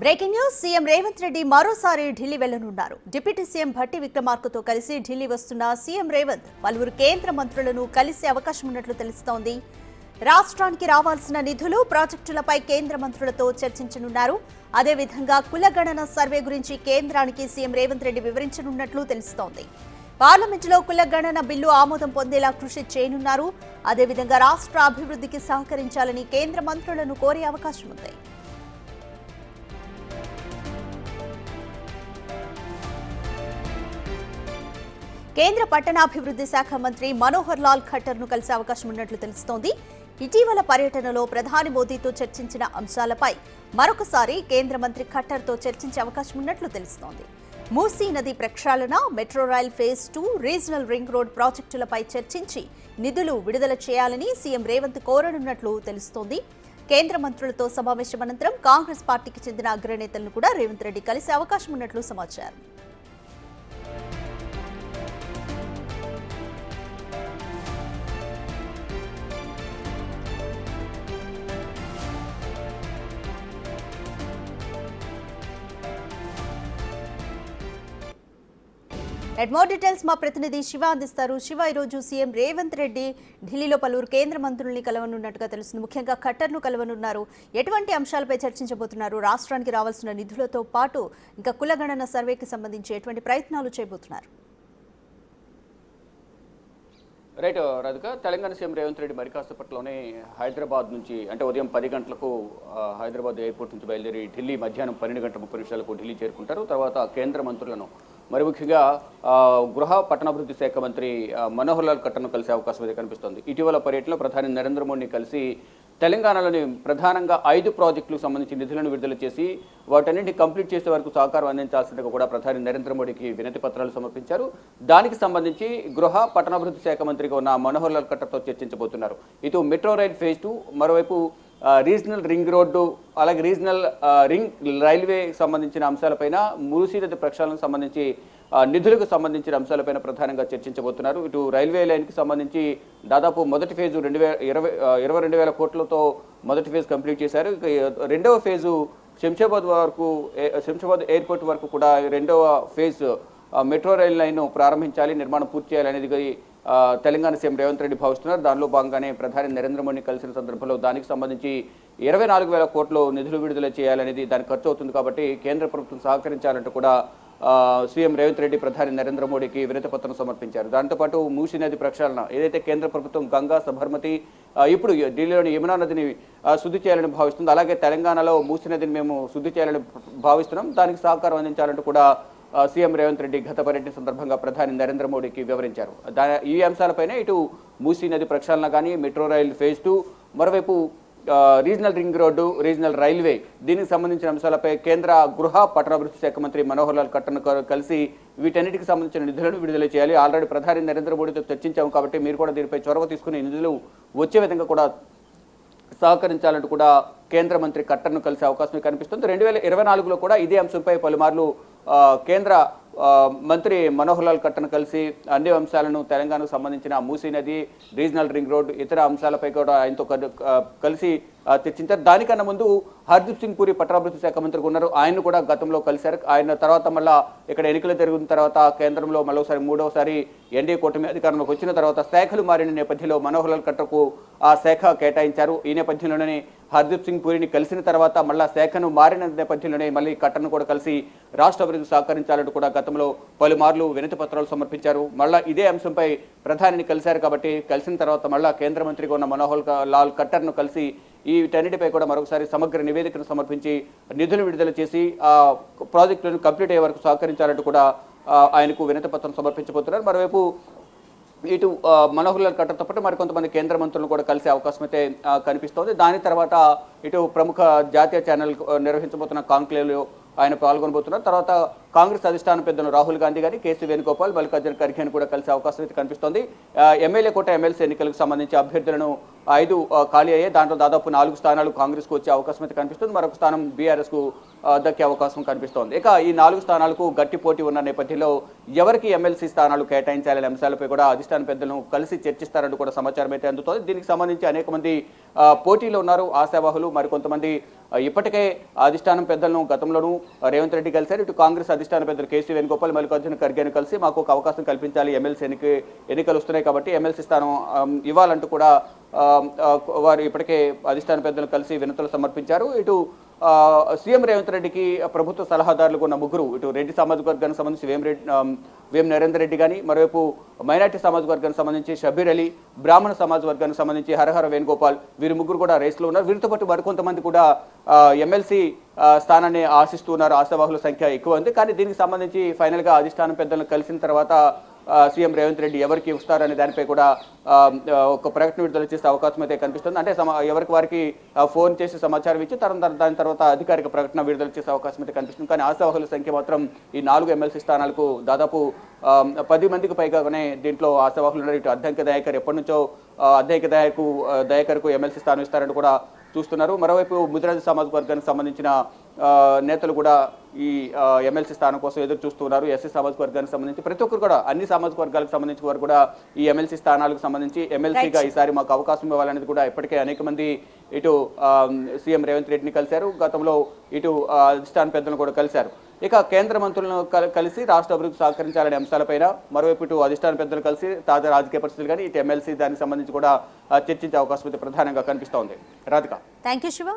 Breaking news CM Revanth Reddy మరోసారి Delhi వెళ్లనున్నారు. Deputy CM Bhatti విక్రమార్కతో కలిసి ఢిల్లీ వస్తున్న సీఎం రేవంత్ పలువురు కేంద్ర మంత్రులను కలిసే అవకాశం ఉన్నట్లు తెలుస్తోంది. రాష్ట్రానికి రావాల్సిన నిధులు, ప్రాజెక్టులపై కేంద్ర మంత్రులతో చర్చించనున్నారు. అదేవిధంగా కులగణన సర్వే గురించి కేంద్రానికి సీఎం రేవంత్ రెడ్డి వివరించనున్నట్లు తెలుస్తోంది. పార్లమెంటులో కులగణన బిల్లు ఆమోదం పొందేలా కృషి చేయనున్నారు. అదేవిధంగా రాష్ట్ర అభివృద్ధికి సహకరించాలని కేంద్ర మంత్రులను కోరే అవకాశం ఉంది. కేంద్ర పట్టణాభివృద్ధి శాఖ మంత్రి మనోహర్ లాల్ ఖట్టర్ ను కలిసే అవకాశం ఉన్నట్లు తెలుస్తోంది. ఇటీవల పర్యటనలో ప్రధాని మోదీతో చర్చించిన అంశాలపై మరొకసారి కేంద్ర మంత్రి ఖట్టర్ తో చర్చించే అవకాశం ఉన్నట్లు తెలుస్తోంది. మూసీ నది ప్రక్షాళన, metro rail phase 2, regional ring road ప్రాజెక్టులపై చర్చించి నిధులు విడుదల చేయాలని సీఎం రేవంత్ కోరనున్నట్లు తెలుస్తోంది. కేంద్ర మంత్రులతో సమావేశం అనంతరం కాంగ్రెస్ పార్టీకి చెందిన అగ్రనేతలను కూడా రేవంత్ రెడ్డి కలిసే అవకాశం ఉన్నట్లు సమాచారం. మోర్ డీటెయిల్స్ మా ప్రతినిధి శివ అందిస్తారు. శివ, ఈరోజు సీఎం రేవంత్ రెడ్డి ఢిల్లీలో పలువురు కేంద్ర మంత్రుల్ని కలవనున్నట్టుగా తెలుస్తుంది. ముఖ్యంగా ఖట్టర్ను కలవనున్నారు. ఎటువంటి అంశాలపై చర్చించబోతున్నారు? రాష్ట్రానికి రావాల్సిన నిధులతో పాటు ఇంకా కులగణన సర్వేకి సంబంధించి ఎటువంటి ప్రయత్నాలు చేయబోతున్నారు? రైట్ రాధిక, తెలంగాణ సీఎం రేవంత్ రెడ్డి మరి కాసేపట్లోనే హైదరాబాద్ నుంచి అంటే ఉదయం 10 గంటలకు హైదరాబాద్ ఎయిర్పోర్ట్ నుంచి బయలుదేరి ఢిల్లీ మధ్యాహ్నం 12 గంటల 30 నిమిషాలకు ఢిల్లీ చేరుకుంటారు. తర్వాత కేంద్ర మంత్రులను మరి ముఖ్యంగా గృహ పట్టణాభివృద్ధి శాఖ మంత్రి మనోహర్ లాల్ ఖట్టర్ను కలిసే అవకాశం అయితే కనిపిస్తోంది. ఇటీవల పర్యటనలో ప్రధాని నరేంద్ర మోడీని కలిసి తెలంగాణలోని ప్రధానంగా 5 ప్రాజెక్టులకు సంబంధించి నిధులను విడుదల చేసి వాటన్నింటినీ కంప్లీట్ చేసే వరకు సహకారం అందించాల్సిందిగా కూడా ప్రధాని నరేంద్ర మోడీకి వినతి పత్రాలు సమర్పించారు. దానికి సంబంధించి గృహ పట్టణాభివృద్ధి శాఖ మంత్రిగా ఉన్న మనోహర్ లాల్ ఖట్టర్తో చర్చించబోతున్నారు. ఇటు మెట్రో రైల్ ఫేజ్ 2, మరోవైపు రీజనల్ రింగ్ రోడ్డు, అలాగే రీజనల్ రింగ్ రైల్వే సంబంధించిన అంశాలపైన, మూసీ నది ప్రక్షాళనకు సంబంధించి నిధులకు సంబంధించిన అంశాలపైన ప్రధానంగా చర్చించబోతున్నారు. ఇటు రైల్వే లైన్కి సంబంధించి దాదాపు మొదటి ఫేజు 22,000 కోట్లతో మొదటి ఫేజ్ కంప్లీట్ చేశారు. ఇక రెండవ ఫేజు శంషాబాద్ ఎయిర్పోర్ట్ వరకు కూడా రెండవ ఫేజ్ మెట్రో రైల్ లైన్ ప్రారంభించాలి, నిర్మాణం పూర్తి చేయాలనేది తెలంగాణ సీఎం రేవంత్ రెడ్డి భావిస్తున్నారు. దానిలో భాగంగానే ప్రధాని నరేంద్ర మోడీని కలిసిన సందర్భంలో దానికి సంబంధించి 24,000 కోట్లు నిధులు విడుదల చేయాలనేది దానికి ఖర్చు అవుతుంది కాబట్టి కేంద్ర ప్రభుత్వం సహకరించాలంటూ కూడా సీఎం రేవంత్ రెడ్డి ప్రధాని నరేంద్ర మోడీకి వినతి పత్రం సమర్పించారు. దాంతోపాటు మూసీ నది ప్రక్షాళన ఏదైతే కేంద్ర ప్రభుత్వం గంగా, సబర్మతి, ఇప్పుడు ఢిల్లీలోని యమునా నదిని శుద్ధి చేయాలని భావిస్తుంది, అలాగే తెలంగాణలో మూసీ నదిని మేము శుద్ధి చేయాలని భావిస్తున్నాం, దానికి సహకారం అందించాలంటూ కూడా సీఎం రేవంత్ రెడ్డి గత పర్యటన సందర్భంగా ప్రధాని నరేంద్ర మోడీకి వివరించారు. ఈ అంశాలపైన ఇటు మూసీ నది ప్రక్షాళన కానీ, మెట్రో రైల్ ఫేజ్ 2, మరోవైపు regional ring road, regional railway, దీనికి సంబంధించిన అంశాలపై కేంద్ర గృహ పట్టణాభివృద్ధి శాఖ మంత్రి మనోహర్ లాల్ ఖట్టర్ను కలిసి వీటన్నిటికి సంబంధించిన నిధులను విడుదల చేయాలి. ఆల్రెడీ ప్రధాని నరేంద్ర మోడీతో చర్చించాము కాబట్టి మీరు కూడా దీనిపై చొరవ తీసుకుని నిధులు వచ్చే విధంగా కూడా సహకరించాలంటూ కూడా కేంద్ర మంత్రి ఖట్టర్ను కలిసే అవకాశం కనిపిస్తుంది. 2024లో కూడా ఇదే అంశంపై పలుమార్లు కేంద్ర మంత్రి మనోహర్ లాల్ ఖట్టర్ను కలిసి అన్ని అంశాలను తెలంగాణకు సంబంధించిన మూసీ నది, రీజనల్ రింగ్ రోడ్, ఇతర అంశాలపై కూడా ఆయనతో కలిసి చర్చించారు. దానికన్నా ముందు హర్దీప్ సింగ్ పూరి పట్టణాభివృద్ధి శాఖ మంత్రిగా ఉన్నారు, ఆయన కూడా గతంలో కలిశారు. ఆయన తర్వాత మళ్ళా ఇక్కడ ఎన్నికలు జరిగిన తర్వాత కేంద్రంలో మరోసారి మూడవసారి ఎన్డీఏ కూటమి అధికారంలోకి వచ్చిన తర్వాత శాఖలు మారిన నేపథ్యంలో మనోహర్ లాల్ ఖట్టర్కు ఆ శాఖ కేటాయించారు. ఈ నేపథ్యంలోనే హర్దీప్ సింగ్ పూరిని కలిసిన తర్వాత మళ్ళా శాఖను మారిన నేపథ్యంలోనే మళ్ళీ ఖట్టర్ను కూడా కలిసి రాష్ట్ర అభివృద్ధి సహకరించాలంటూ కూడా గతంలో పలుమార్లు వినతి పత్రాలు సమర్పించారు. మళ్ళా ఇదే అంశంపై ప్రధానిని కలిశారు కాబట్టి కలిసిన తర్వాత మళ్ళా కేంద్ర మంత్రిగా ఉన్న మనోహర్ లాల్ ఖట్టర్ను కలిసి వీటన్నిటిపై కూడా మరొకసారి సమగ్ర నివేదికను సమర్పించి నిధులు విడుదల చేసి ఆ ప్రాజెక్టులను కంప్లీట్ అయ్యే వరకు సహకరించాలంటూ కూడా ఆయనకు వినతి పత్రం సమర్పించబోతున్నారు. మరోవైపు ఇటు మనోహర్ లాల్ ఖట్టర్తో పాటు మరికొంతమంది కేంద్ర మంత్రులను కూడా కలిసే అవకాశం అయితే కనిపిస్తోంది. దాని తర్వాత ఇటు ప్రముఖ జాతీయ ఛానల్ నిర్వహించబోతున్న కాంక్లేవ్లో ఆయన పాల్గొనబోతున్నారు. తర్వాత కాంగ్రెస్ అధిష్టాన పెద్దలు రాహుల్ గాంధీ గారి, కేసీ వేణుగోపాల్, మల్లికార్జున ఖర్గే కూడా కలిసే అవకాశం అయితే కనిపిస్తోంది. ఎమ్మెల్యే కోట, ఎమ్మెల్సీ ఎన్నికలకు సంబంధించి అభ్యర్థులను 5 ఖాళీ అయ్యాయి. దాంట్లో దాదాపు 4 స్థానాలు కాంగ్రెస్కు వచ్చే అవకాశం అయితే కనిపిస్తుంది, మరొక స్థానం బీఆర్ఎస్కు దక్కే అవకాశం కనిపిస్తోంది. ఇక ఈ 4 స్థానాలకు గట్టి పోటీ ఉన్న నేపథ్యంలో ఎవరికి ఎమ్మెల్సీ స్థానాలు కేటాయించాలనే అంశాలపై కూడా అధిష్టాన పెద్దలను కలిసి చర్చిస్తారంటూ కూడా సమాచారం అయితే అందుతోంది. దీనికి సంబంధించి అనేక మంది పోటీలో ఉన్నారు ఆశావాహులు, మరికొంతమంది ఇప్పటికే అధిష్టానం పెద్దలను గతంలోనూ రేవంత్ రెడ్డి కలిశారు. ఇటు కాంగ్రెస్ అధిష్టాన పెద్దలు కేసీ వేణుగోపాల్, మల్లికార్జున ఖర్గేను కలిసి మాకు ఒక అవకాశం కల్పించాలి, ఎమ్మెల్సీ ఎన్నికలు వస్తున్నాయి కాబట్టి ఎమ్మెల్సీ స్థానం ఇవ్వాలంటూ కూడా వారు ఇప్పటికే అధిష్టాన పెద్దలు కలిసి వినతులు సమర్పించారు. ఇటు సీఎం రేవంత్ రెడ్డికి ప్రభుత్వ సలహాదారులకు ఉన్న ముగ్గురు, ఇటు రెడ్డి సామాజిక వర్గానికి సంబంధించి వేం నరేందర్ రెడ్డి కానీ, మరోవైపు మైనార్టీ సామాజిక వర్గానికి సంబంధించి షబీర్ అలీ, బ్రాహ్మణ సమాజ వర్గానికి సంబంధించి హరహర వేణుగోపాల్, వీరు ముగ్గురు కూడా రేసులో ఉన్నారు. వీరితో పాటు మరికొంతమంది కూడా ఎమ్మెల్సీ స్థానాన్ని ఆశిస్తున్నారు. ఆశావాహుల సంఖ్య ఎక్కువ ఉంది. కానీ దీనికి సంబంధించి ఫైనల్గా అధిష్టానం పెద్దలను కలిసిన తర్వాత సీఎం రేవంత్ రెడ్డి ఎవరికి ఇస్తారనే దానిపై కూడా ఒక ప్రకటన విడుదల చేసే అవకాశం అయితే కనిపిస్తుంది. అంటే ఎవరికి వారికి ఫోన్ చేసి సమాచారం ఇచ్చి దాని తర్వాత అధికారిక ప్రకటన విడుదల చేసే అవకాశం అయితే కనిపిస్తుంది. కానీ ఆశావాహుల సంఖ్య మాత్రం ఈ 4 ఎమ్మెల్సీ స్థానాలకు దాదాపు 10 మందికి పైగానే దీంట్లో ఆశావాహులు ఉన్నారు. ఇటు అద్దంకి దయాకర్ ఎప్పటి నుంచో అద్దంకి దయాకర్కు ఎమ్మెల్సీ స్థానం ఇస్తారని కూడా చూస్తున్నారు. మరోవైపు ముదిరాజు సామాజిక వర్గానికి సంబంధించిన నేతలు కూడా ఈ ఎమ్మెల్సీ స్థానం కోసం ఎదురు చూస్తున్నారు. ఎస్సీ సామాజిక వర్గానికి సంబంధించి ప్రతి ఒక్కరు కూడా, అన్ని సామాజిక వర్గాలకు సంబంధించిన వారు కూడా ఈ ఎమ్మెల్సీ స్థానాలకు సంబంధించి ఎమ్మెల్సీగా ఈసారి మాకు అవకాశం ఇవ్వాలనేది కూడా ఇప్పటికే అనేక మంది ఇటు సీఎం రేవంత్ రెడ్డిని కలిశారు. గతంలో ఇటు అధిష్టాన పెద్దలను కూడా కలిశారు. ఇక కేంద్ర మంత్రులను కలిసి రాష్ట్ర అభివృద్ధి సహకరించాలనే అంశాలపైన, మరోవైపు ఇటు అధిష్టాన పెద్దలు కలిసి తాజా రాజకీయ పరిస్థితులు కానీ ఇటు ఎమ్మెల్సీ దానికి సంబంధించి కూడా చర్చించే అవకాశం అయితే ప్రధానంగా కనిపిస్తోంది. రాధిక. Thank you Shiva.